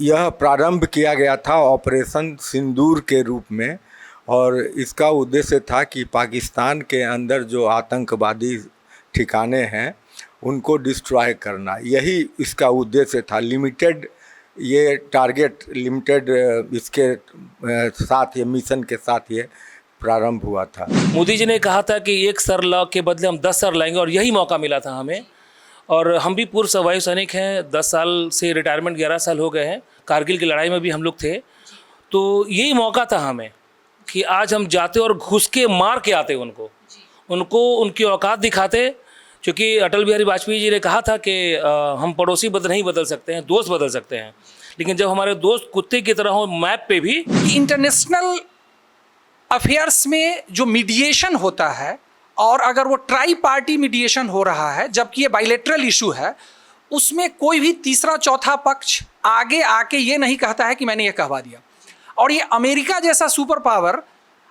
यह प्रारंभ किया गया था ऑपरेशन सिंदूर के रूप में और इसका उद्देश्य था कि पाकिस्तान के अंदर जो आतंकवादी ठिकाने हैं उनको डिस्ट्रॉय करना। यही इसका उद्देश्य था। लिमिटेड ये टारगेट लिमिटेड इसके साथ ये मिशन के साथ ये प्रारंभ हुआ था। मोदी जी ने कहा था कि 1 सर ला के बदले हम 10 सर लाएंगे और यही मौका मिला था हमें। और हम भी पूर्व वायु सैनिक हैं, 10 साल से रिटायरमेंट 11 साल हो गए हैं। कारगिल की लड़ाई में भी हम लोग थे, तो यही मौका था हमें कि आज हम जाते और घुस के मार के आते उनको उनकी औकात दिखाते। क्योंकि अटल बिहारी वाजपेयी जी ने कहा था कि हम पड़ोसी नहीं बदल सकते हैं, दोस्त बदल सकते हैं, लेकिन जब हमारे दोस्त कुत्ते की तरह हो मैप पे भी। इंटरनेशनल अफेयर्स में जो मीडिएशन होता है और अगर वो ट्राई पार्टी मीडिएशन हो रहा है जबकि ये बाइलेटरल इशू है, उसमें कोई भी तीसरा चौथा पक्ष आगे आके ये नहीं कहता है कि मैंने ये कहवा दिया। और ये अमेरिका जैसा सुपर पावर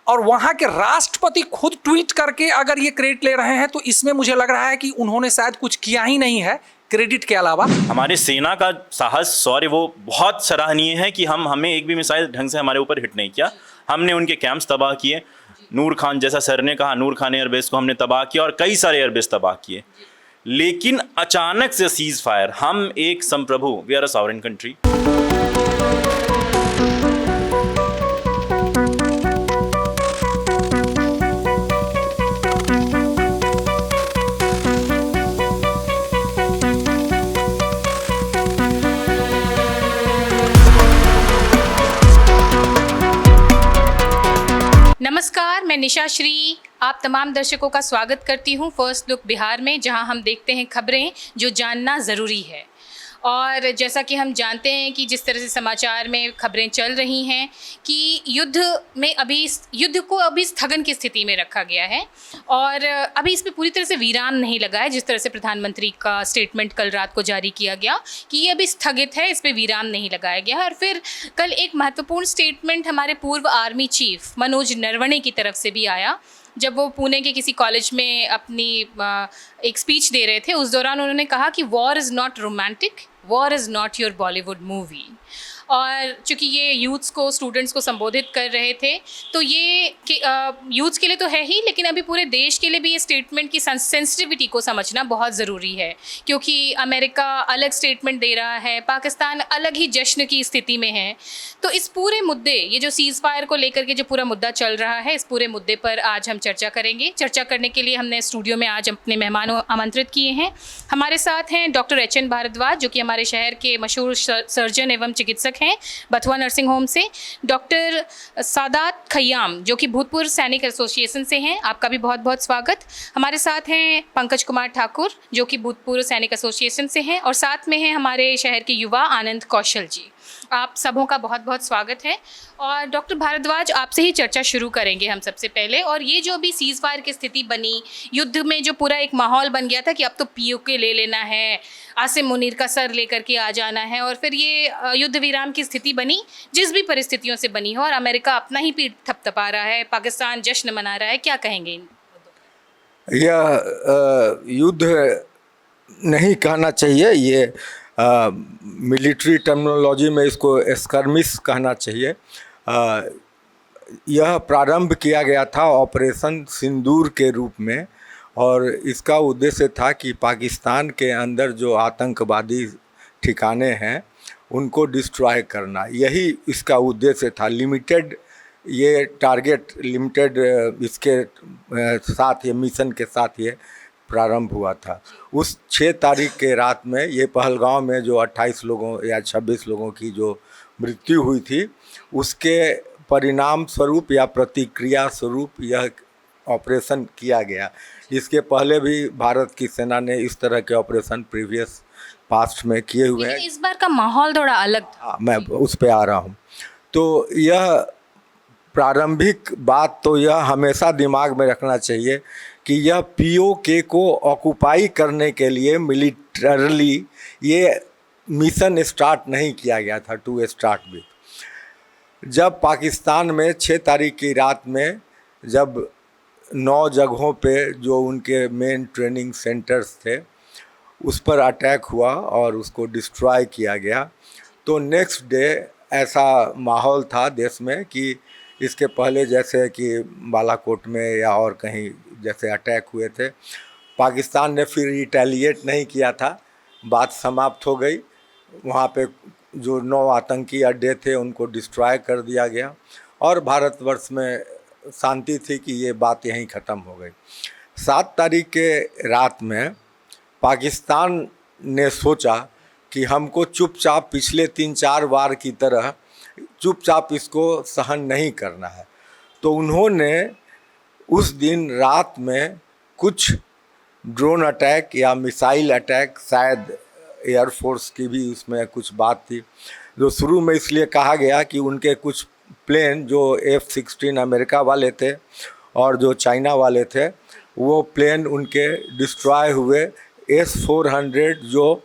और वहाँ के राष्ट्रपति खुद ट्वीट करके अगर ये क्रेडिट ले रहे हैं तो इसमें मुझे लग रहा है कि उन्होंने शायद कुछ किया ही नहीं है क्रेडिट के अलावा। हमारे सेना का साहस, शौर्य वो बहुत सराहनीय है कि हमें एक भी मिसाइल ढंग से हमारे ऊपर हिट नहीं किया। हमने उनके कैंप्स तबाह किए। नूर खान, जैसा सर ने कहा, नूर खान एयरबेस को हमने तबाह किया और कई सारे एयरबेस तबाह किए। लेकिन अचानक से सीज फायर, हम एक संप्रभु, we are a sovereign country. नमस्कार, मैं निशा श्री आप तमाम दर्शकों का स्वागत करती हूं फर्स्ट लुक बिहार में, जहां हम देखते हैं खबरें जो जानना ज़रूरी है। और जैसा कि हम जानते हैं कि जिस तरह से समाचार में खबरें चल रही हैं कि युद्ध को अभी स्थगन की स्थिति में रखा गया है और अभी इस पे पूरी तरह से वीरान नहीं लगा है। जिस तरह से प्रधानमंत्री का स्टेटमेंट कल रात को जारी किया गया कि ये अभी स्थगित है, इस पे वीरान नहीं लगाया गया है। और फिर कल एक महत्वपूर्ण स्टेटमेंट हमारे पूर्व आर्मी चीफ मनोज नरवणे की तरफ से भी आया, जब वो पुणे के किसी कॉलेज में अपनी एक स्पीच दे रहे थे। उस दौरान उन्होंने कहा कि war is not romantic, war is not your Bollywood movie. और चूँकि ये यूथ्स को, स्टूडेंट्स को संबोधित कर रहे थे, तो ये यूथ्स के लिए तो है ही, लेकिन अभी पूरे देश के लिए भी ये स्टेटमेंट की सेंसिटिविटी को समझना बहुत ज़रूरी है। क्योंकि अमेरिका अलग स्टेटमेंट दे रहा है, पाकिस्तान अलग ही जश्न की स्थिति में है। तो इस पूरे मुद्दे, ये जो सीज़ फायर को लेकर के जो पूरा मुद्दा चल रहा है, इस पूरे मुद्दे पर आज हम चर्चा करेंगे। चर्चा करने के लिए हमने स्टूडियो में आज अपने मेहमानों आमंत्रित किए हैं। हमारे साथ हैं डॉक्टर HN भारद्वाज, जो कि हमारे शहर के मशहूर सर्जन एवं चिकित्सक हैं बथुआ नर्सिंग होम से। डॉक्टर सादात खयाम, जो कि भूतपूर्व सैनिक एसोसिएशन से हैं, आपका भी बहुत बहुत स्वागत। हमारे साथ हैं पंकज कुमार ठाकुर, जो कि भूतपूर्व सैनिक एसोसिएशन से हैं, और साथ में हैं हमारे शहर के युवा आनंद कौशल जी। आप सबों का बहुत बहुत स्वागत है। और डॉक्टर भारद्वाज, आपसे ही चर्चा शुरू करेंगे हम सबसे पहले। और ये जो अभी सीज़ फायर की स्थिति बनी, युद्ध में जो पूरा एक माहौल बन गया था कि अब तो POK ले लेना है, आसिम मुनीर का सर लेकर के आ जाना है, और फिर ये युद्ध विराम की स्थिति बनी, जिस भी परिस्थितियों से बनी हो, और अमेरिका अपना ही पीठ थपथपा रहा है, पाकिस्तान जश्न मना रहा है, क्या कहेंगे? यह युद्ध नहीं कहना चाहिए, ये मिलिट्री टर्मिनोलॉजी में इसको स्कर्मिश कहना चाहिए। यह प्रारंभ किया गया था ऑपरेशन सिंदूर के रूप में और इसका उद्देश्य था कि पाकिस्तान के अंदर जो आतंकवादी ठिकाने हैं उनको डिस्ट्रॉय करना। यही इसका उद्देश्य था। लिमिटेड ये टारगेट लिमिटेड इसके साथ ये मिशन के साथ ये प्रारंभ हुआ था। उस 6 तारीख के रात में ये पहलगांव में जो 28 लोगों या 26 लोगों की जो मृत्यु हुई थी, उसके परिणाम स्वरूप या प्रतिक्रिया स्वरूप यह ऑपरेशन किया गया। इसके पहले भी भारत की सेना ने इस तरह के ऑपरेशन प्रीवियस पास्ट में किए हुए हैं। इस बार का माहौल थोड़ा अलग था। हाँ, मैं उस पे आ रहा हूँ। तो यह प्रारंभिक बात तो यह हमेशा दिमाग में रखना चाहिए कि यह POK को ऑक्युपाई करने के लिए मिलिटरली ये मिशन स्टार्ट नहीं किया गया था टू स्टार्ट विथ। जब पाकिस्तान में 6 तारीख की रात में जब 9 जगहों पे जो उनके मेन ट्रेनिंग सेंटर्स थे उस पर अटैक हुआ और उसको डिस्ट्रॉय किया गया, तो नेक्स्ट डे ऐसा माहौल था देश में कि इसके पहले जैसे कि बालाकोट में या और कहीं जैसे अटैक हुए थे, पाकिस्तान ने फिर रिटेलिएट नहीं किया था, बात समाप्त हो गई। वहाँ पे जो 9 आतंकी अड्डे थे उनको डिस्ट्रॉय कर दिया गया और भारतवर्ष में शांति थी कि ये बात यहीं ख़त्म हो गई। 7 तारीख के रात में पाकिस्तान ने सोचा कि हमको चुपचाप पिछले 3-4 बार की तरह चुपचाप इसको सहन नहीं करना है, तो उन्होंने उस दिन रात में कुछ ड्रोन अटैक या मिसाइल अटैक, शायद एयरफोर्स की भी उसमें कुछ बात थी, जो शुरू में इसलिए कहा गया कि उनके कुछ प्लेन जो F-16 अमेरिका वाले थे और जो चाइना वाले थे, वो प्लेन उनके डिस्ट्रॉय हुए। S-400 जो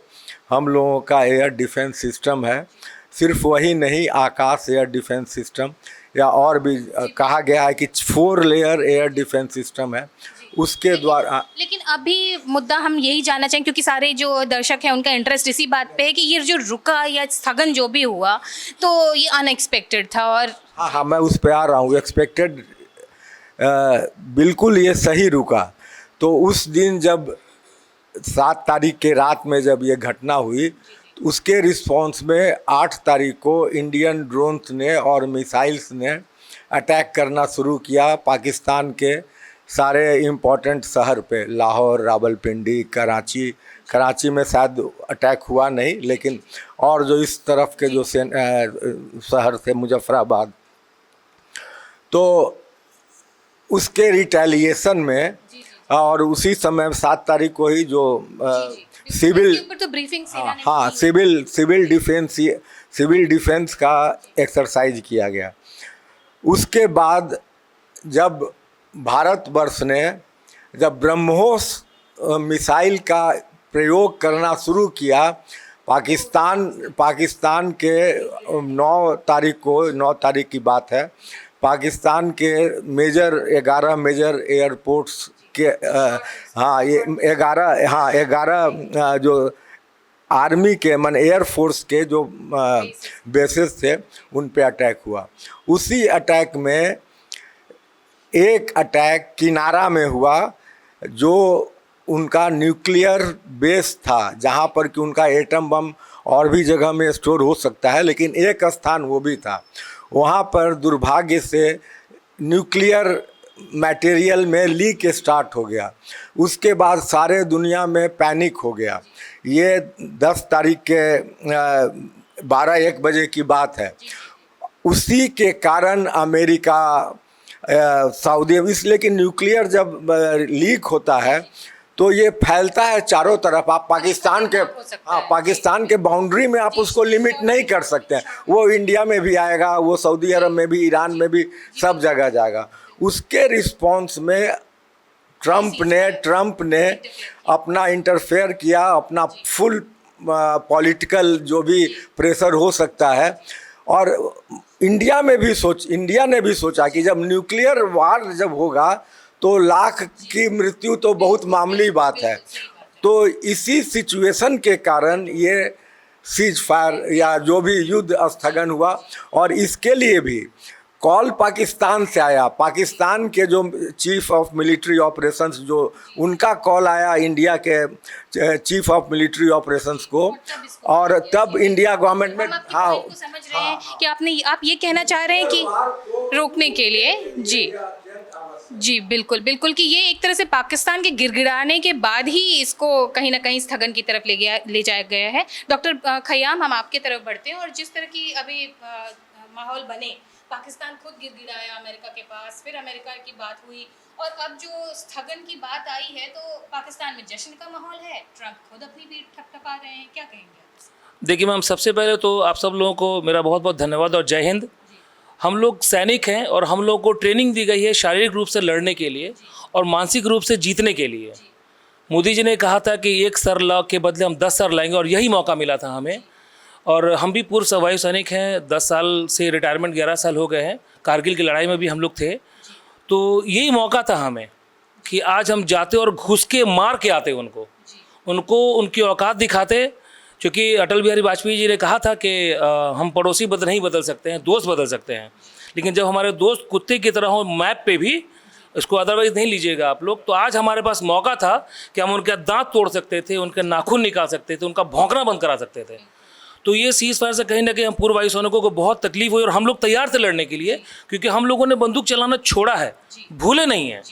हम लोगों का एयर डिफेंस सिस्टम है, सिर्फ वही नहीं, आकाश एयर डिफेंस सिस्टम या और भी कहा गया है कि 4 लेयर एयर डिफेंस सिस्टम है, उसके द्वारा। लेकिन अभी मुद्दा हम यही जानना चाहेंगे, क्योंकि सारे जो दर्शक हैं उनका इंटरेस्ट इसी बात पे है कि ये जो रुका या स्थगन जो भी हुआ तो ये अनएक्सपेक्टेड था। और हाँ, मैं उस पे आ रहा हूँ। एक्सपेक्टेड बिल्कुल ये सही रुका। तो उस दिन जब 7 तारीख के रात में जब ये घटना हुई, उसके रिस्पॉन्स में 8 तारीख को इंडियन ड्रोन्स ने और मिसाइल्स ने अटैक करना शुरू किया पाकिस्तान के सारे इम्पोर्टेंट शहर पे, लाहौर, रावलपिंडी, कराची में शायद अटैक हुआ नहीं, लेकिन और जो इस तरफ के जो शहर थे, मुजफ्फराबाद, तो उसके रिटेलिएशन में और उसी समय 7 तारीख को ही जो सिविल, तो ब्रीफिंग हाँ, सिविल डिफेंस का एक्सरसाइज किया गया। उसके बाद जब भारतवर्ष ने जब ब्रह्मोस मिसाइल का प्रयोग करना शुरू किया, पाकिस्तान के 9 तारीख की बात है, पाकिस्तान के 11 मेजर एयरपोर्ट्स के 11 जो आर्मी के एयरफोर्स के जो बेसेस थे उन पे अटैक हुआ। उसी अटैक में एक अटैक किनारा में हुआ जो उनका न्यूक्लियर बेस था, जहाँ पर कि उनका एटम बम और भी जगह में स्टोर हो सकता है, लेकिन एक स्थान वो भी था। वहाँ पर दुर्भाग्य से न्यूक्लियर मटेरियल में लीक स्टार्ट हो गया। उसके बाद सारे दुनिया में पैनिक हो गया। ये 10 तारीख के 12-1 बजे की बात है। उसी के कारण अमेरिका, सऊदी, इसलिए कि न्यूक्लियर जब लीक होता है तो ये फैलता है चारों तरफ। आप पाकिस्तान के बाउंड्री में आप उसको लिमिट नहीं कर सकते हैं। वो इंडिया में भी आएगा, वो सऊदी अरब में भी, ईरान में भी, सब जगह जाएगा। उसके रिस्पॉन्स में ट्रम्प ने अपना इंटरफेयर किया, अपना फुल पॉलिटिकल जो भी प्रेशर हो सकता है। और इंडिया ने भी सोचा कि जब न्यूक्लियर वार जब होगा तो लाख की मृत्यु तो बहुत मामूली बात है। तो इसी सिचुएशन के कारण ये सीज फायर या जो भी युद्ध स्थगन हुआ। और इसके लिए भी कॉल पाकिस्तान से आया, पाकिस्तान के जो चीफ ऑफ मिलिट्री ऑपरेशंस, जो उनका कॉल आया इंडिया के चीफ ऑफ मिलिट्री ऑपरेशंस को। और तब इंडिया गवर्नमेंट में समझ रहे हैं कि आप ये कहना चाह रहे हैं कि रोकने के लिए जी बिल्कुल कि ये एक तरह से पाकिस्तान के गिड़गिड़ाने के बाद ही इसको कहीं ना कहीं स्थगन की तरफ ले जाया गया है। डॉक्टर खयाम, हम आपके तरफ बढ़ते हैं। और जिस तरह की अभी माहौल बने, पाकिस्तान खुद गिड़गिड़ाया अमेरिका के पास, फिर अमेरिका की बात हुई और अब जो स्थगन की बात आई है तो पाकिस्तान में जश्न का माहौल है। ट्रंप खुद अपनी पीठ थपथपा रहे हैं, क्या कहेंगे? देखिए मैम, सबसे पहले तो आप सब लोगों को मेरा बहुत बहुत धन्यवाद और जय हिंद। हम लोग सैनिक हैं और हम लोग को ट्रेनिंग दी गई है शारीरिक रूप से लड़ने के लिए और मानसिक रूप से जीतने के लिए। मोदी जी ने कहा था कि 1 सर के बदले हम 10 सर लाएंगे और यही मौका मिला था हमें। और हम भी पूर्व वायु सैनिक हैं, 10 साल से रिटायरमेंट 11 साल हो गए हैं। कारगिल की लड़ाई में भी हम लोग थे, तो यही मौका था हमें कि आज हम जाते और घुस के मार के आते उनको उनकी औकात दिखाते। क्योंकि अटल बिहारी वाजपेयी जी ने कहा था कि हम पड़ोसी नहीं बदल सकते हैं, दोस्त बदल सकते हैं, लेकिन जब हमारे दोस्त कुत्ते की तरह हो मैप पे भी, इसको अदरवाइज नहीं लीजिएगा आप लोग, तो आज हमारे पास मौका था कि हम उनके दांत तोड़ सकते थे, उनके नाखून निकाल सकते थे, उनका भौंकना बंद करा सकते थे। तो ये सीज़ फायर से कहीं ना कहीं हम पूर्व वायु सैनिकों को बहुत तकलीफ हुई और हम लोग तैयार थे लड़ने के लिए, क्योंकि हम लोगों ने बंदूक चलाना छोड़ा है, भूले नहीं हैं।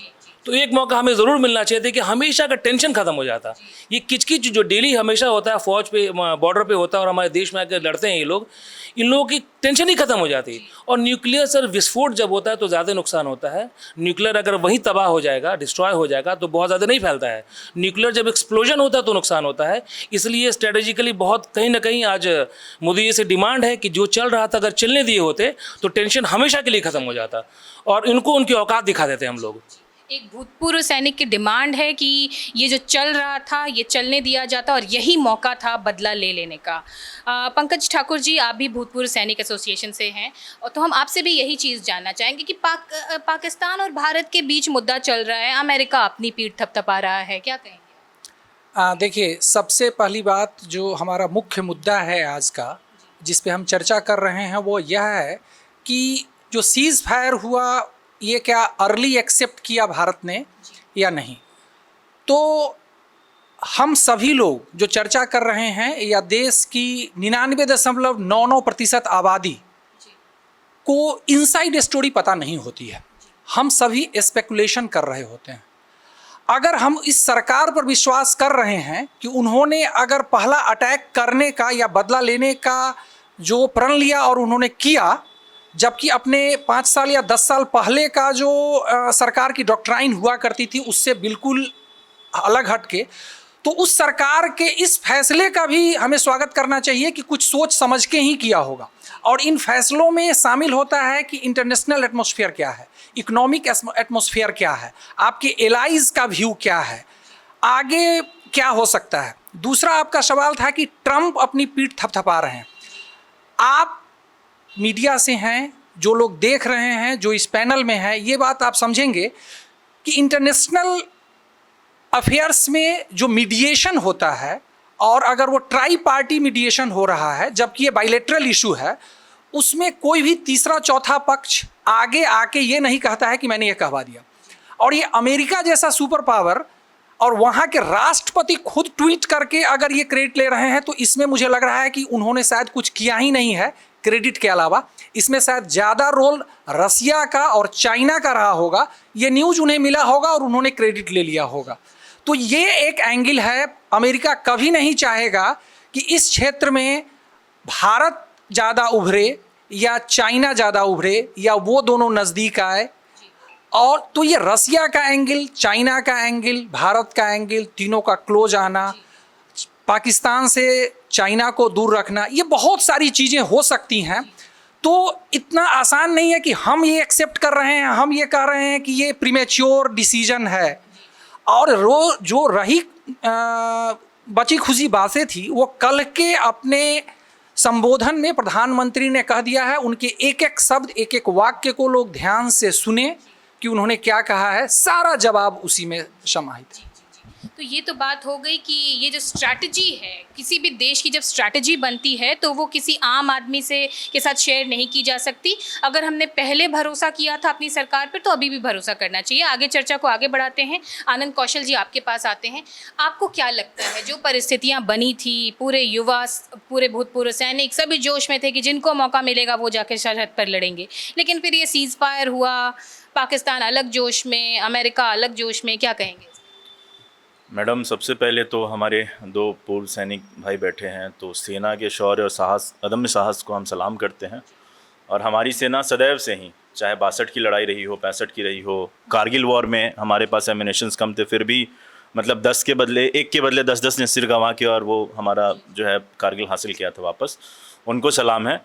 तो एक मौका हमें ज़रूर मिलना चाहिए था कि हमेशा का टेंशन खत्म हो जाता। ये किचकिच जो डेली हमेशा होता है फौज पे, बॉर्डर पे होता है और हमारे देश में आकर लड़ते हैं ये लोग, इन लोगों की टेंशन ही खत्म हो जाती। और न्यूक्लियर सर विस्फोट जब होता है तो ज़्यादा नुकसान होता है। न्यूक्लियर अगर वहीं तबाह हो जाएगा, डिस्ट्रॉय हो जाएगा, तो बहुत ज़्यादा नहीं फैलता है। न्यूक्लियर जब एक्सप्लोजन होता है तो नुकसान होता है। इसलिए स्ट्रेटेजिकली बहुत कहीं ना कहीं आज मोदी जी से डिमांड है कि जो चल रहा था अगर चलने दिए होते तो टेंशन हमेशा के लिए ख़त्म हो जाता और इनको उनकी औकात दिखा देते हम लोग। एक भूतपूर्व सैनिक की डिमांड है कि ये जो चल रहा था ये चलने दिया जाता और यही मौका था बदला ले लेने का। पंकज ठाकुर जी, आप भी भूतपूर्व सैनिक एसोसिएशन से हैं, और तो हम आपसे भी यही चीज़ जानना चाहेंगे कि पाकिस्तान और भारत के बीच मुद्दा चल रहा है, अमेरिका अपनी पीठ थपथपा रहा है, क्या कहेंगे? देखिए, सबसे पहली बात जो हमारा मुख्य मुद्दा है आज का, जिस पे हम चर्चा कर रहे हैं, वो यह है कि जो सीज़ फायर हुआ ये क्या अर्ली एक्सेप्ट किया भारत ने या नहीं। तो हम सभी लोग जो चर्चा कर रहे हैं, या देश की 99.99% आबादी को इनसाइड स्टोरी पता नहीं होती है। हम सभी स्पेकुलेशन कर रहे होते हैं। अगर हम इस सरकार पर विश्वास कर रहे हैं कि उन्होंने अगर पहला अटैक करने का या बदला लेने का जो प्रण लिया और उन्होंने किया, जबकि अपने 5 साल या 10 साल पहले का जो सरकार की डॉक्ट्राइन हुआ करती थी उससे बिल्कुल अलग हट के, तो उस सरकार के इस फैसले का भी हमें स्वागत करना चाहिए कि कुछ सोच समझ के ही किया होगा। और इन फैसलों में शामिल होता है कि इंटरनेशनल एटमॉस्फेयर क्या है, इकोनॉमिक एटमॉस्फेयर क्या है, आपके एलाइज का व्यू क्या है, आगे क्या हो सकता है। दूसरा आपका सवाल था कि ट्रंप अपनी पीठ थपथपा रहे हैं। आप मीडिया से हैं, जो लोग देख रहे हैं, जो इस पैनल में है, ये बात आप समझेंगे कि इंटरनेशनल अफेयर्स में जो मीडिएशन होता है, और अगर वो ट्राई पार्टी मीडिएशन हो रहा है, जबकि ये बाइलेटरल इशू है, उसमें कोई भी तीसरा चौथा पक्ष आगे आके ये नहीं कहता है कि मैंने ये कहवा दिया। और ये अमेरिका जैसा सुपर पावर और वहाँ के राष्ट्रपति खुद ट्वीट करके अगर ये क्रेडिट ले रहे हैं, तो इसमें मुझे लग रहा है कि उन्होंने शायद कुछ किया ही नहीं है क्रेडिट के अलावा। इसमें शायद ज़्यादा रोल रसिया का और चाइना का रहा होगा। ये न्यूज़ उन्हें मिला होगा और उन्होंने क्रेडिट ले लिया होगा। तो ये एक एंगल है। अमेरिका कभी नहीं चाहेगा कि इस क्षेत्र में भारत ज़्यादा उभरे या चाइना ज़्यादा उभरे या वो दोनों नज़दीक आए। और तो ये रसिया का एंगल, चाइना का एंगल, भारत का एंगल, तीनों का क्लोज आना, पाकिस्तान से चाइना को दूर रखना, ये बहुत सारी चीज़ें हो सकती हैं। तो इतना आसान नहीं है कि हम ये एक्सेप्ट कर रहे हैं, हम ये कह रहे हैं कि ये प्रीमेच्योर डिसीजन है। और जो रही बची खुशी बातें थी, वो कल के अपने संबोधन में प्रधानमंत्री ने कह दिया है। उनके एक एक शब्द, एक एक वाक्य को लोग ध्यान से सुने कि उन्होंने क्या कहा है, सारा जवाब उसी में समाहित है। तो ये तो बात हो गई कि ये जो स्ट्रैटेजी है, किसी भी देश की जब स्ट्रैटेजी बनती है तो वो किसी आम आदमी से के साथ शेयर नहीं की जा सकती। अगर हमने पहले भरोसा किया था अपनी सरकार पर, तो अभी भी भरोसा करना चाहिए। आगे चर्चा को आगे बढ़ाते हैं। आनंद कौशल जी, आपके पास आते हैं। आपको क्या लगता है, जो परिस्थितियाँ बनी थी, पूरे युवा, पूरे भूतपूर्व सैनिक सभी जोश में थे कि जिनको मौका मिलेगा वो जाकर सरहद पर लड़ेंगे, लेकिन फिर ये सीज़ फायर हुआ, पाकिस्तान अलग जोश में, अमेरिका अलग जोश में, क्या कहेंगे? मैडम, सबसे पहले तो हमारे 2 पूर्व सैनिक भाई बैठे हैं, तो सेना के शौर्य और साहस, अदम्य साहस को हम सलाम करते हैं। और हमारी सेना सदैव से ही, चाहे 62 की लड़ाई रही हो, 65 की रही हो, कारगिल वॉर में हमारे पास एमिनेशंस कम थे, फिर भी मतलब 10 के बदले 1 के बदले 10-10 ने सिर गंवा के और वो हमारा जो है कारगिल हासिल किया था वापस, उनको सलाम है।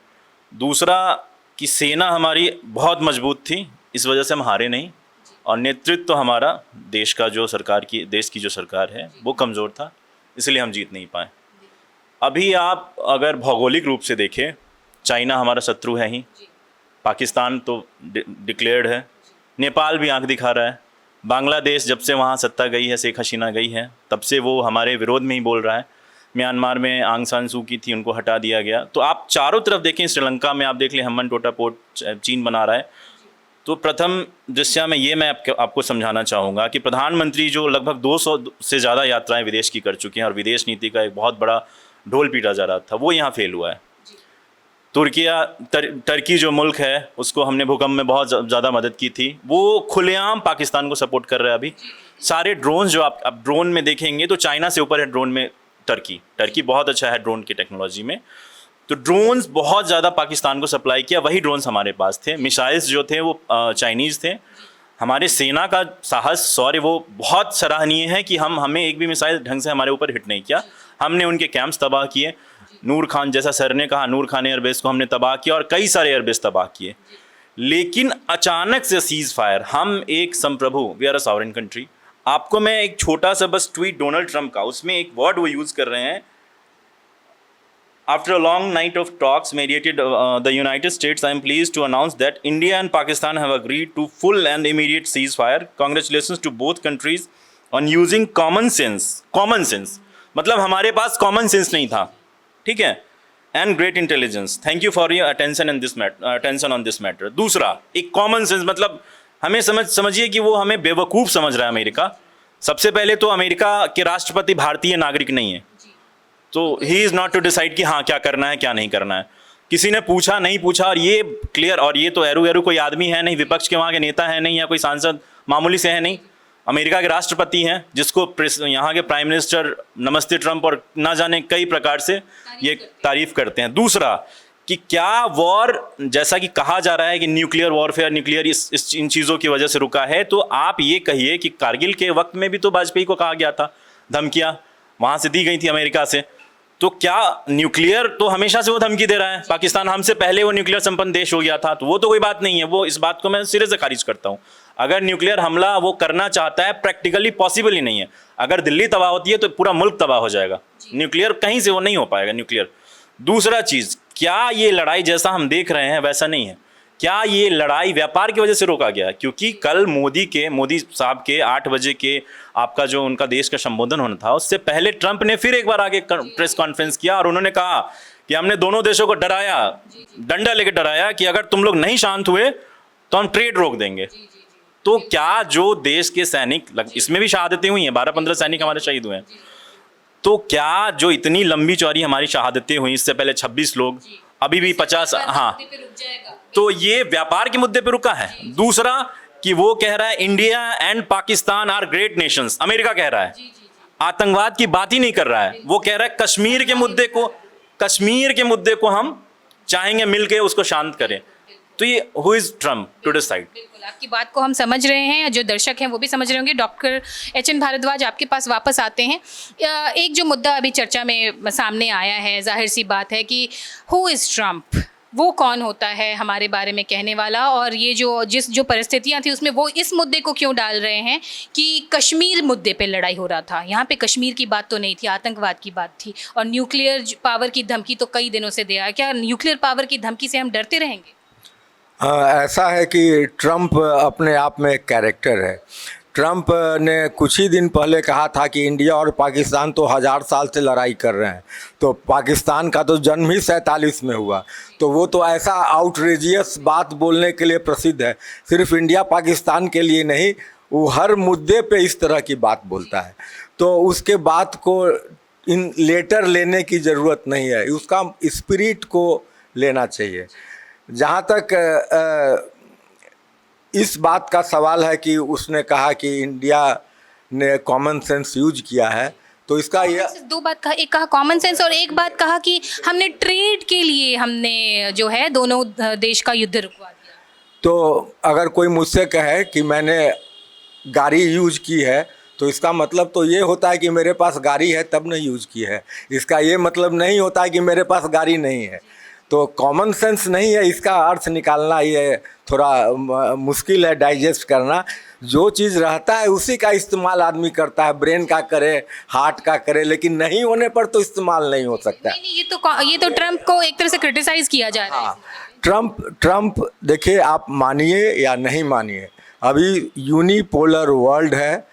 दूसरा कि सेना हमारी बहुत मजबूत थी, इस वजह से हम हारे नहीं। और नेतृत्व तो हमारा देश की जो सरकार है वो कमज़ोर था, इसलिए हम जीत नहीं पाए। अभी आप अगर भौगोलिक रूप से देखें, चाइना हमारा शत्रु है ही, पाकिस्तान तो डिक्लेयर्ड है, नेपाल भी आंख दिखा रहा है, बांग्लादेश जब से वहाँ सत्ता गई है, शेख हसीना गई है, तब से वो हमारे विरोध में ही बोल रहा है। म्यांमार में आंग सान सू की थी, उनको हटा दिया गया। तो आप चारों तरफ देखें, श्रीलंका में आप देख लें हम्बनटोटा पोर्ट चीन बना रहा है। तो प्रथम दृष्टया में ये मैं आपको समझाना चाहूँगा कि प्रधानमंत्री जो लगभग 200 से ज़्यादा यात्राएं विदेश की कर चुके हैं और विदेश नीति का एक बहुत बड़ा ढोल पीटा जा रहा था, वो यहाँ फेल हुआ है। टर्की जो मुल्क है उसको हमने भूकंप में बहुत ज़्यादा मदद की थी, वो खुलेआम पाकिस्तान को सपोर्ट कर रहा है। अभी सारे ड्रोन जो आप ड्रोन में देखेंगे तो चाइना से ऊपर है ड्रोन में टर्की बहुत अच्छा है ड्रोन की टेक्नोलॉजी में। तो ड्रोन्स बहुत ज़्यादा पाकिस्तान को सप्लाई किया, वही ड्रोन्स हमारे पास थे। मिसाइल्स जो थे वो चाइनीज़ थे। हमारे सेना का साहस शौर्य वो बहुत सराहनीय है कि हमें एक भी मिसाइल ढंग से हमारे ऊपर हिट नहीं किया। हमने उनके कैंप्स तबाह किए। नूर खान, जैसा सर ने कहा, नूर खान एयरबेस को हमने तबाह किया और कई सारे एयरबेस तबाह किए। लेकिन अचानक से सीज़ फायर, हम एक संप्रभु, we are a sovereign country. आपको मैं एक छोटा सा बस ट्वीट डोनाल्ड ट्रंप का, उसमें एक वर्ड वो यूज़ कर रहे हैं, After a long night of talks mediated the United States, I am pleased to announce that India and Pakistan have agreed to full and immediate ceasefire. Congratulations to both countries on using common sense. Common sense मतलब हमारे पास common sense नहीं था, ठीक है? And great intelligence. Thank you for your attention on this matter. दूसरा, एक common sense मतलब हमें समझिए कि वो हमें बेवकूफ़ समझ रहा है अमेरिका। सबसे पहले तो अमेरिका के राष्ट्रपति भारतीय नागरिक नहीं है, तो he is not to decide कि हाँ क्या करना है क्या नहीं करना है। किसी ने पूछा नहीं पूछा, और ये क्लियर, और ये तो एरू कोई आदमी है नहीं, विपक्ष के वहाँ के नेता है नहीं, या कोई सांसद मामूली से है नहीं, अमेरिका के राष्ट्रपति हैं, जिसको यहाँ के प्राइम मिनिस्टर नमस्ते ट्रंप और ना जाने कई प्रकार से ये तारीफ करते हैं। दूसरा कि क्या वॉर, जैसा कि कहा जा रहा है कि न्यूक्लियर वॉरफेयर, न्यूक्लियर इन चीज़ों की वजह से रुका है, तो आप ये कहिए कि कारगिल के वक्त में भी तो वाजपेयी को कहा गया था, धमकियाँ वहाँ से दी गई थी अमेरिका से। तो क्या न्यूक्लियर तो हमेशा से वो धमकी दे रहा है, पाकिस्तान हमसे पहले वो न्यूक्लियर संपन्न देश हो गया था, तो वो तो कोई बात नहीं है। वो इस बात को मैं सिरे से खारिज करता हूँ। अगर न्यूक्लियर हमला वो करना चाहता है, प्रैक्टिकली पॉसिबल ही नहीं है। अगर दिल्ली तबाह होती है तो पूरा मुल्क तबाह हो जाएगा। न्यूक्लियर कहीं से वो नहीं हो पाएगा न्यूक्लियर। दूसरा चीज़, क्या ये लड़ाई जैसा हम देख रहे हैं वैसा नहीं है। क्या ये लड़ाई व्यापार की वजह से रोका गया? क्योंकि कल मोदी साहब के 8 बजे के आपका जो उनका देश का संबोधन होना था, उससे पहले ट्रंप ने फिर एक बार आगे प्रेस कॉन्फ्रेंस किया और उन्होंने कहा कि हमने दोनों देशों को डराया, डंडा लेकर डराया कि अगर तुम लोग नहीं शांत हुए तो हम ट्रेड रोक देंगे। तो क्या जो देश के सैनिक, इसमें भी शहादतें हुई हैं, 12-15 सैनिक हमारे शहीद हुए हैं, तो क्या जो इतनी लंबी चौड़ी हमारी शहादतें हुई, इससे पहले 26 लोग, अभी भी 50, हाँ, तो ये व्यापार के मुद्दे पे रुका है। दूसरा कि वो कह रहा है India and Pakistan are great nations, America कह रहा है, आतंकवाद की बात ही नहीं कर रहा है। वो कह रहा है कश्मीर के मुद्दे को हम चाहेंगे मिलके उसको शांत करें। तो ये who is Trump to decide. बिल्कुल, आपकी बात को हम समझ रहे हैं, जो दर्शक हैं वो भी समझ रहे होंगे। Doctor H.N.. भारद्वाज, आपके पास वापस आते हैं। एक जो मुद्दा अभी चर्चा में सामने आया है, जाहिर सी बात है कि हु इज़ ट्रम्प, वो कौन होता है हमारे बारे में कहने वाला, और ये जो परिस्थितियां थी उसमें वो इस मुद्दे को क्यों डाल रहे हैं कि कश्मीर मुद्दे पे लड़ाई हो रहा था। यहाँ पे कश्मीर की बात तो नहीं थी, आतंकवाद की बात थी, और न्यूक्लियर पावर की धमकी तो कई दिनों से दिया है। क्या न्यूक्लियर पावर की धमकी से हम डरते रहेंगे? ऐसा है कि ट्रंप अपने आप में एक कैरेक्टर है। ट्रंप ने कुछ ही दिन पहले कहा था कि इंडिया और पाकिस्तान तो 1000 साल से लड़ाई कर रहे हैं, तो पाकिस्तान का तो जन्म ही 47 में हुआ, तो वो तो ऐसा आउटरेजियस बात बोलने के लिए प्रसिद्ध है। सिर्फ इंडिया पाकिस्तान के लिए नहीं, वो हर मुद्दे पे इस तरह की बात बोलता है। तो उसके बात को इन लेटर लेने की ज़रूरत नहीं है, उसका स्पिरिट को लेना चाहिए। जहाँ तक इस बात का सवाल है कि उसने कहा कि इंडिया ने कॉमन सेंस यूज किया है, तो इसका ये 2 बात कहा, एक कहा कॉमन सेंस और एक बात कहा कि हमने ट्रेड के लिए हमने जो है दोनों देश का युद्ध रुकवा दिया। तो अगर कोई मुझसे कहे कि मैंने गाड़ी यूज की है, तो इसका मतलब तो ये होता है कि मेरे पास गाड़ी है तब नहीं यूज की है। इसका ये मतलब नहीं होता है कि मेरे पास गाड़ी नहीं है। तो कॉमन सेंस नहीं है, इसका अर्थ निकालना ये थोड़ा मुश्किल है डाइजेस्ट करना। जो चीज़ रहता है उसी का इस्तेमाल आदमी करता है, ब्रेन का करे, हार्ट का करे, लेकिन नहीं होने पर तो इस्तेमाल नहीं हो सकता। नहीं, ये तो ट्रंप को एक तरह से क्रिटिसाइज किया जा रहा है। ट्रंप देखिए, आप मानिए या नहीं मानिए, अभी यूनिपोलर वर्ल्ड है।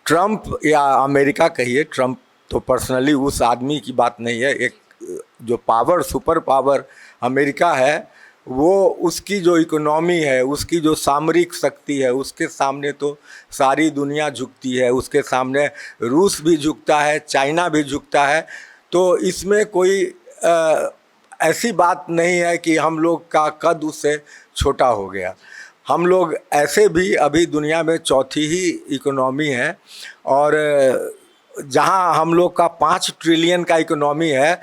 ट्रंप या अमेरिका कहिए, ट्रंप तो पर्सनली उस आदमी की बात नहीं है। एक जो पावर, सुपर पावर अमेरिका है, वो उसकी जो इकोनॉमी है, उसकी जो सामरिक शक्ति है, उसके सामने तो सारी दुनिया झुकती है। उसके सामने रूस भी झुकता है, चाइना भी झुकता है। तो इसमें कोई ऐसी बात नहीं है कि हम लोग का कद उससे छोटा हो गया। हम लोग ऐसे भी अभी दुनिया में चौथी ही इकोनॉमी है, और जहां हम लोग का 5 ट्रिलियन का इकोनॉमी है,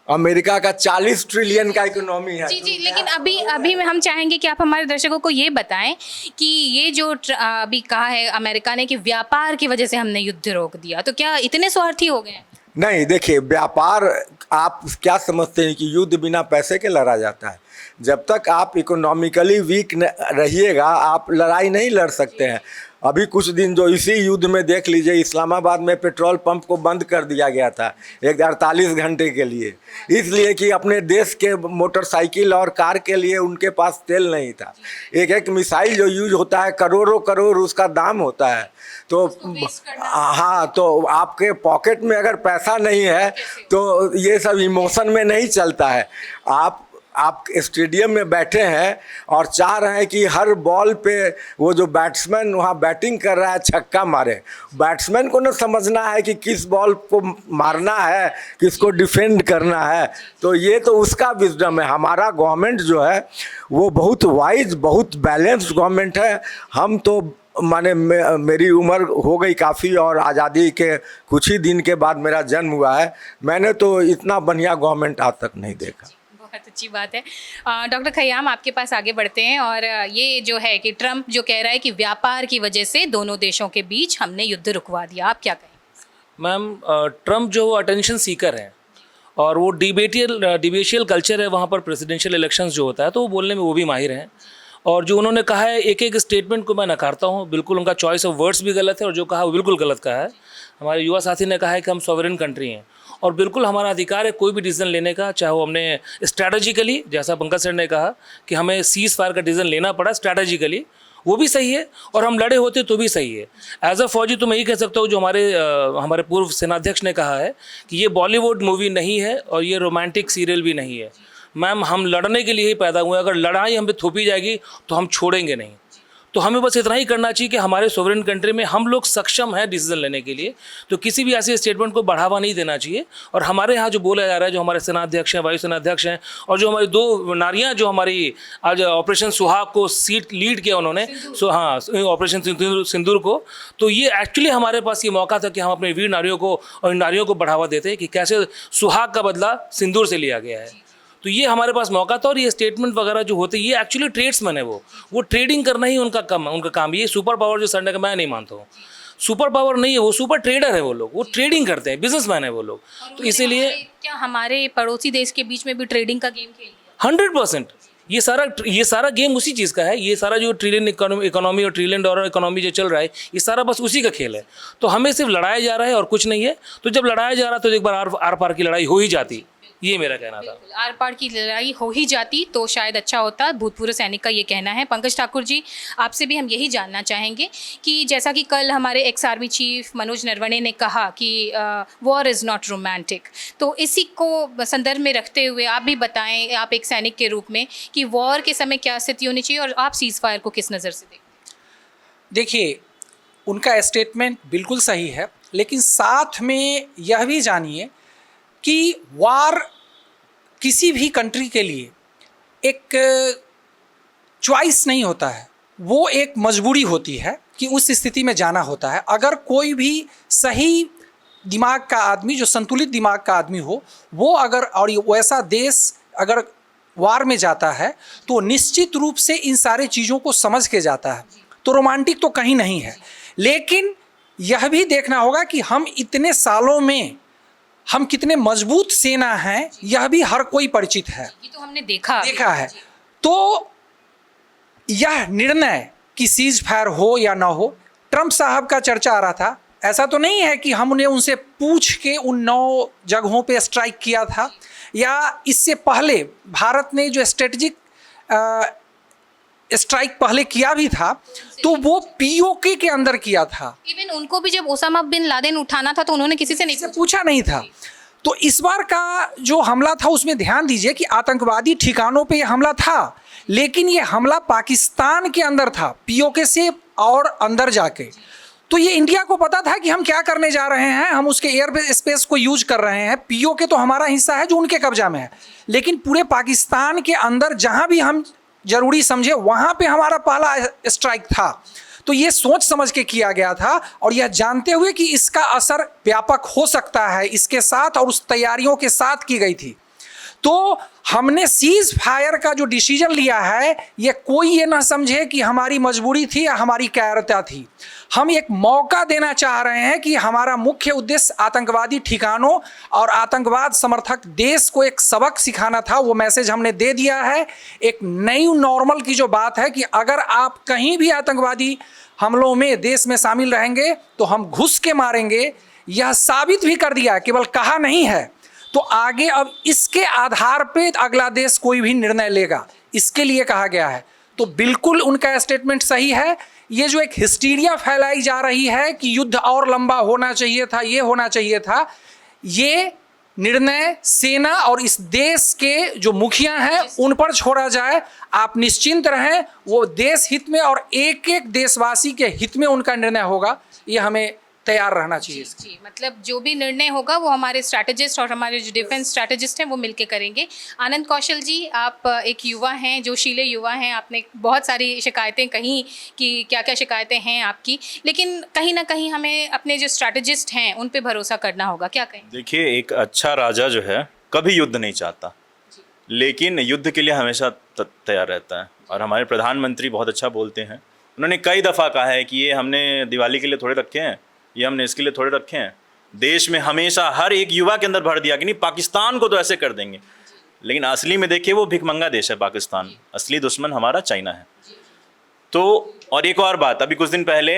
अमेरिका का 40 ट्रिलियन का इकोनॉमी है। जी जी, लेकिन अभी हम चाहेंगे कि आप हमारे दर्शकों को ये बताएं कि ये जो अभी कहा है अमेरिका ने कि व्यापार की वजह से हमने युद्ध रोक दिया, तो क्या इतने स्वार्थी हो गए हैं? नहीं, देखिए, व्यापार, आप क्या समझते हैं कि युद्ध बिना पैसे के लड़ा जाता है? जब तक आप इकोनॉमिकली वीक रहिएगा, आप लड़ाई नहीं लड़ सकते हैं। अभी कुछ दिन जो इसी युद्ध में देख लीजिए, इस्लामाबाद में पेट्रोल पंप को बंद कर दिया गया था 48 घंटे के लिए, इसलिए कि अपने देश के मोटरसाइकिल और कार के लिए उनके पास तेल नहीं था। एक मिसाइल जो यूज होता है, करोड़ों करोड़ उसका दाम होता है। तो हाँ, तो आपके पॉकेट में अगर पैसा नहीं है तो ये सब इमोशन में नहीं चलता है। आप स्टेडियम में बैठे हैं और चाह रहे हैं कि हर बॉल पे वो जो बैट्समैन वहाँ बैटिंग कर रहा है छक्का मारे। बैट्समैन को ना समझना है कि किस बॉल को मारना है, किसको डिफेंड करना है। तो ये तो उसका विजडम है। हमारा गवर्नमेंट जो है वो बहुत वाइज, बहुत बैलेंस्ड गवर्नमेंट है। हम तो माने मेरी उम्र हो गई काफ़ी, और आज़ादी के कुछ ही दिन के बाद मेरा जन्म हुआ है। मैंने तो इतना बढ़िया गवर्नमेंट आज तक नहीं देखा। बहुत अच्छी बात है। डॉक्टर खयाम, आपके पास आगे बढ़ते हैं। और ये जो है कि ट्रंप जो कह रहा है कि व्यापार की वजह से दोनों देशों के बीच हमने युद्ध रुकवा दिया, आप क्या कहें? मैम, ट्रंप जो अटेंशन सीकर है और वो डिबेशियल कल्चर है, वहाँ पर प्रेसिडेंशियल इलेक्शंस जो होता है तो वो बोलने में वो भी माहिर हैं। और जो उन्होंने कहा है, एक एक स्टेटमेंट को मैं नकारता हूँ। बिल्कुल उनका चॉइस ऑफ वर्ड्स भी गलत है, और जो कहा वो बिल्कुल गलत कहा है। हमारे युवा साथी ने कहा है कि हम सॉवरेन कंट्री हैं, और बिल्कुल हमारा अधिकार है कोई भी डिसीजन लेने का, चाहे वो हमने स्ट्रैटेजिकली, जैसा पंकज सर ने कहा कि हमें सीज फायर का डिसीजन लेना पड़ा स्ट्रैटेजिकली, वो भी सही है, और हम लड़े होते तो भी सही है। एज अ फौजी तो मैं यही कह सकता हूँ, जो हमारे पूर्व सेनाध्यक्ष ने कहा है कि ये बॉलीवुड मूवी नहीं है और ये रोमांटिक सीरियल भी नहीं है। मैम, हम लड़ने के लिए ही पैदा हुए। अगर लड़ाई हम पे थोपी जाएगी तो हम छोड़ेंगे नहीं। तो हमें बस इतना ही करना चाहिए कि हमारे सोवरेन कंट्री में हम लोग सक्षम हैं डिसीजन लेने के लिए, तो किसी भी ऐसे स्टेटमेंट को बढ़ावा नहीं देना चाहिए। और हमारे यहाँ जो बोला जा रहा है, जो हमारे सेनाध्यक्ष हैं, वायुसेनाध्यक्ष हैं, और जो हमारी 2 नारियाँ जो हमारी आज ऑपरेशन सुहाग को लीड किया उन्होंने, ऑपरेशन सिंदूर को, तो ये एक्चुअली हमारे पास ये मौका था कि हम अपने वीर नारियों को और नारियों को बढ़ावा देते हैं कि कैसे सुहाग का बदला सिंदूर से लिया गया है। तो ये हमारे पास मौका था। और ये स्टेटमेंट वगैरह जो होते हैं, ये एक्चुअली ट्रेड्समैन है, वो ट्रेडिंग करना ही उनका काम। ये सुपर पावर जो सर ने, मैं नहीं मानता हूँ, सुपर पावर नहीं है, वो सुपर ट्रेडर है। वो लोग वो ट्रेडिंग करते हैं, बिजनेसमैन है वो लोग। तो इसीलिए क्या हमारे पड़ोसी देश के बीच में भी ट्रेडिंग का गेम खेल लिया? 100% ये सारा गेम उसी चीज़ का है। ये सारा जो ट्रिलियन इकोनॉमी और ट्रिलियन डॉलर इकोनॉमी जो चल रहा है, ये सारा बस उसी का खेल है। तो हमें सिर्फ लड़ाया जा रहा है और कुछ नहीं है। तो जब लड़ाया जा रहा तो एक बार आर पार की लड़ाई हो ही जाती, ये मेरा कहना था। आर पार की लड़ाई हो ही जाती तो शायद अच्छा होता, भूतपूर्व सैनिक का ये कहना है। पंकज ठाकुर जी, आपसे भी हम यही जानना चाहेंगे कि जैसा कि कल हमारे ex army chief Manoj Naravane ने कहा कि वॉर इज़ नॉट रोमांटिक, तो इसी को संदर्भ में रखते हुए आप भी बताएं, आप एक सैनिक के रूप में, कि वॉर के समय क्या स्थिति होनी चाहिए और आप सीज़ फायर को किस नज़र से देखते? देखिए, उनका स्टेटमेंट बिल्कुल सही है, लेकिन साथ में यह भी जानिए कि वार किसी भी कंट्री के लिए एक चॉइस नहीं होता है, वो एक मजबूरी होती है कि उस स्थिति में जाना होता है। अगर कोई भी सही दिमाग का आदमी, जो संतुलित दिमाग का आदमी हो, वो अगर और वैसा देश अगर वार में जाता है तो निश्चित रूप से इन सारे चीज़ों को समझ के जाता है। तो रोमांटिक तो कहीं नहीं है, लेकिन यह भी देखना होगा कि हम इतने सालों में हम कितने मजबूत सेना हैं, यह भी हर कोई परिचित है। ये तो हमने देखा है। तो यह निर्णय कि सीज फायर हो या ना हो, ट्रंप साहब का चर्चा आ रहा था। ऐसा तो नहीं है कि हमने उनसे पूछ के उन 9 जगहों पे स्ट्राइक किया था, या इससे पहले भारत ने जो स्ट्रेटजिक स्ट्राइक पहले किया भी था तो वो पीओके के अंदर किया था, इवन उनको भी जब ओसामा बिन लादेन उठाना था तो उन्होंने किसी से नहीं से पूछा नहीं था। तो इस बार का जो हमला था उसमें ध्यान दीजिए कि आतंकवादी ठिकानों पे ये हमला था, लेकिन ये हमला पाकिस्तान के अंदर था, पीओके से और अंदर जाके। तो ये इंडिया को पता था कि हम क्या करने जा रहे हैं, हम उसके एयर स्पेस को यूज कर रहे हैं। पीओके तो हमारा हिस्सा है जो उनके कब्जा में है, लेकिन पूरे पाकिस्तान के अंदर जहां भी हम जरूरी समझे वहां पे हमारा पहला स्ट्राइक था। तो ये सोच समझ के किया गया था और यह जानते हुए कि इसका असर व्यापक हो सकता है इसके साथ, और उस तैयारियों के साथ की गई थी। तो हमने सीज फायर का जो डिसीजन लिया है, ये कोई ये ना समझे कि हमारी मजबूरी थी या हमारी कायरता थी। हम एक मौका देना चाह रहे हैं कि हमारा मुख्य उद्देश्य आतंकवादी ठिकानों और आतंकवाद समर्थक देश को एक सबक सिखाना था। वो मैसेज हमने दे दिया है। एक नई नॉर्मल की जो बात है कि अगर आप कहीं भी आतंकवादी हमलों में देश में शामिल रहेंगे तो हम घुस के मारेंगे, यह साबित भी कर दिया, केवल कहा नहीं है। तो आगे अब इसके आधार पे अगला देश कोई भी निर्णय लेगा, इसके लिए कहा गया है। तो बिल्कुल उनका स्टेटमेंट सही है। ये जो एक हिस्टीरिया फैलाई जा रही है कि युद्ध और लंबा होना चाहिए था, ये होना चाहिए था, ये निर्णय सेना और इस देश के जो मुखिया हैं उन पर छोड़ा जाए। आप निश्चिंत रहें, वो देश हित में और एक एक देशवासी के हित में उनका निर्णय होगा, ये हमें तैयार रहना चाहिए। जी, मतलब जो भी निर्णय होगा वो हमारे स्ट्रैटेजिस्ट और हमारे जो डिफेंस स्ट्रैटेजिस्ट हैं वो मिलके करेंगे। आनंद कौशल जी, आप एक युवा हैं, जोशीले युवा हैं, आपने बहुत सारी शिकायतें कहीं कि क्या क्या शिकायतें हैं आपकी, लेकिन कहीं ना कहीं हमें अपने जो स्ट्रैटेजिस्ट हैं उन पे भरोसा करना होगा, क्या कहें? देखिए, एक अच्छा राजा जो है कभी युद्ध नहीं चाहता, लेकिन युद्ध के लिए हमेशा तैयार रहता है। और हमारे प्रधानमंत्री बहुत अच्छा बोलते हैं। उन्होंने कई दफ़ा कहा है कि ये हमने दिवाली के लिए थोड़े रखे हैं, ये हमने इसके लिए थोड़े रखे हैं। देश में हमेशा हर एक युवा के अंदर भर दिया कि नहीं, पाकिस्तान को तो ऐसे कर देंगे। लेकिन असली में देखिए वो भिखमंगा देश है पाकिस्तान, असली दुश्मन हमारा चाइना है। तो और एक और बात, अभी कुछ दिन पहले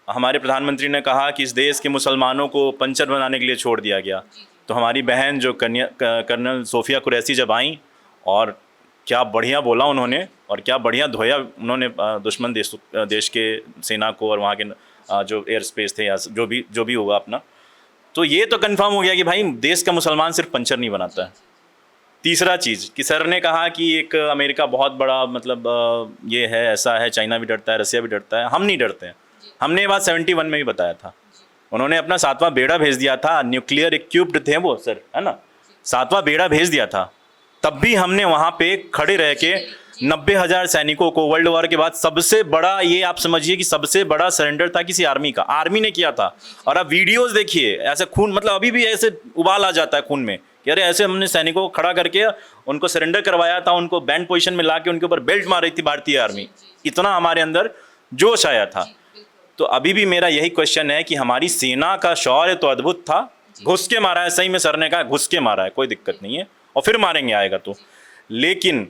हमारे प्रधानमंत्री ने कहा कि इस देश के मुसलमानों को पंचर बनाने के लिए छोड़ दिया गया। तो हमारी बहन जो कर्नल सोफिया कुरैशी जब आई, और क्या बढ़िया बोला उन्होंने, और क्या बढ़िया धोया उन्होंने दुश्मन देश के सेना को और वहाँ के जो एयर स्पेस थे या जो भी होगा अपना। तो ये तो कंफर्म हो गया कि भाई देश का मुसलमान सिर्फ पंचर नहीं बनाता है। तीसरा चीज़ कि सर ने कहा कि एक अमेरिका बहुत बड़ा मतलब ये है, ऐसा है, चाइना भी डरता है, रसिया भी डरता है। हम नहीं डरते हैं। हमने ये बात 71 में भी बताया था। उन्होंने अपना 7वां बेड़ा भेज दिया था, न्यूक्लियर इक्विप्ड थे वो सर, है ना, 7वां बेड़ा भेज दिया था। तब भी हमने वहाँ पे खड़े रह के 90,000 सैनिकों को, वर्ल्ड वॉर के बाद सबसे बड़ा, ये आप समझिए कि सबसे बड़ा सरेंडर था किसी आर्मी का, आर्मी ने किया था। और आप वीडियोस देखिए, ऐसे खून, मतलब अभी भी ऐसे उबाल आ जाता है खून में कि अरे ऐसे हमने सैनिकों को खड़ा करके उनको सरेंडर करवाया था, उनको बैंड पोजीशन में ला के उनके ऊपर बेल्ट मार रही थी भारतीय आर्मी। इतना हमारे अंदर जोश आया था। तो अभी भी मेरा यही क्वेश्चन है कि हमारी सेना का शौर्य तो अद्भुत था, घुस के मारा है, सही में सर ने कहा घुस के मारा है, कोई दिक्कत नहीं है, और फिर मारेंगे आएगा तो। लेकिन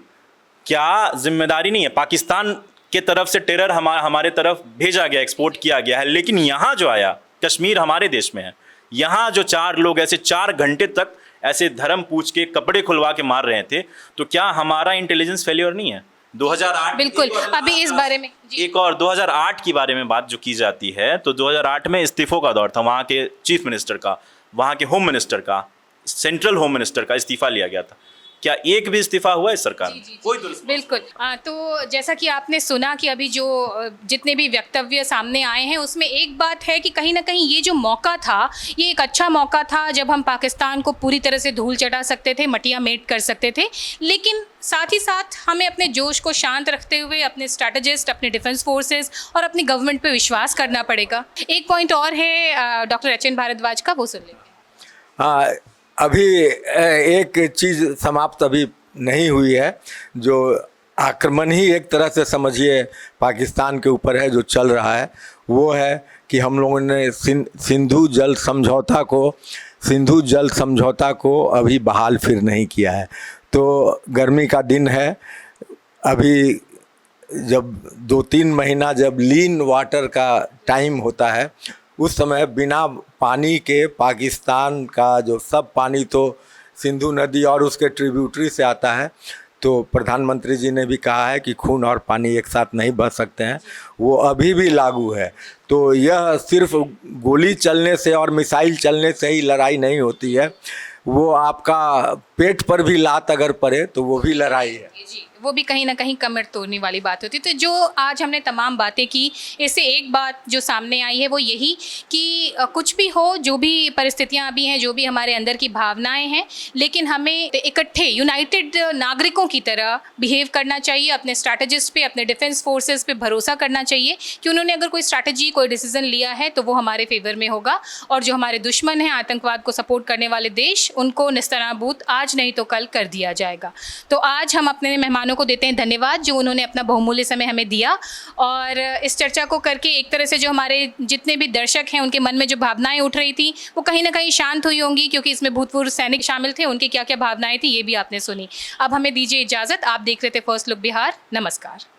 क्या जिम्मेदारी नहीं है, पाकिस्तान के तरफ से टेरर हमारे तरफ भेजा गया, एक्सपोर्ट किया गया है, लेकिन यहाँ जो आया, कश्मीर हमारे देश में है, यहाँ जो 4 लोग ऐसे 4 घंटे तक ऐसे धर्म पूछ के कपड़े खुलवा के मार रहे थे, तो क्या हमारा इंटेलिजेंस फेलियर नहीं है? 2008 बिल्कुल, अभी इस बारे में एक और 2008 के बारे में बात जो की जाती है, तो 2008 में इस्तीफों का दौर था। वहाँ के चीफ मिनिस्टर का, वहाँ के होम मिनिस्टर का, सेंट्रल होम मिनिस्टर का इस्तीफा लिया गया था। क्या एक भी इस्तीफा हुआ है सरकार में? कोई बिल्कुल। तो जैसा कि आपने सुना कि अभी जो जितने भी वक्तव्य सामने आए हैं उसमें एक बात है कि कहीं ना कहीं ये जो मौका था, ये एक अच्छा मौका था जब हम पाकिस्तान को पूरी तरह से धूल चटा सकते थे, मटिया मेट कर सकते थे। लेकिन साथ ही साथ हमें अपने जोश को शांत रखते हुए अपने स्ट्रैटेजिस्ट, अपने डिफेंस फोर्सेस और अपनी गवर्नमेंट पे विश्वास करना पड़ेगा। एक पॉइंट और है डॉक्टर एच.एन. भारद्वाज का, वो सुन लेंगे। हाँ, अभी एक चीज़ समाप्त अभी नहीं हुई है, जो आक्रमण ही एक तरह से समझिए पाकिस्तान के ऊपर है जो चल रहा है, वो है कि हम लोगों ने सिंधु जल समझौता को अभी बहाल फिर नहीं किया है। तो गर्मी का दिन है, अभी जब 2-3 महीना जब लीन वाटर का टाइम होता है, उस समय बिना पानी के पाकिस्तान का जो सब पानी तो सिंधु नदी और उसके ट्रिब्यूटरी से आता है, तो प्रधानमंत्री जी ने भी कहा है कि खून और पानी एक साथ नहीं बह सकते हैं, वो अभी भी लागू है। तो यह सिर्फ गोली चलने से और मिसाइल चलने से ही लड़ाई नहीं होती है, वो आपका पेट पर भी लात अगर पड़े तो वो भी लड़ाई है। जी, वो भी कहीं ना कहीं कमर तोड़ने वाली बात होती है। तो जो आज हमने तमाम बातें की, इससे एक बात जो सामने आई है वो यही कि कुछ भी हो, जो भी परिस्थितियां अभी हैं, जो भी हमारे अंदर की भावनाएं हैं, लेकिन हमें इकट्ठे यूनाइटेड नागरिकों की तरह बिहेव करना चाहिए। अपने स्ट्रैटेजिस्ट पे, अपने डिफेंस फोर्सेस पे भरोसा करना चाहिए कि उन्होंने अगर कोई स्ट्रैटेजी, कोई डिसीजन लिया है तो वो हमारे फेवर में होगा। और जो हमारे दुश्मन हैं, आतंकवाद को सपोर्ट करने वाले देश, उनको निस्तनाबूद आज नहीं तो कल कर दिया जाएगा। तो आज हम अपने मेहमानों को देते हैं धन्यवाद, जो उन्होंने अपना बहुमूल्य समय हमें दिया, और इस चर्चा को करके एक तरह से जो हमारे जितने भी दर्शक हैं उनके मन में जो भावनाएं उठ रही थी वो कहीं ना कहीं शांत हुई होंगी, क्योंकि इसमें भूतपूर्व सैनिक शामिल थे, उनकी क्या क्या भावनाएं थी ये भी आपने सुनी। अब हमें दीजिए इजाजत। आप देख रहे थे फर्स्ट लुक बिहार। नमस्कार।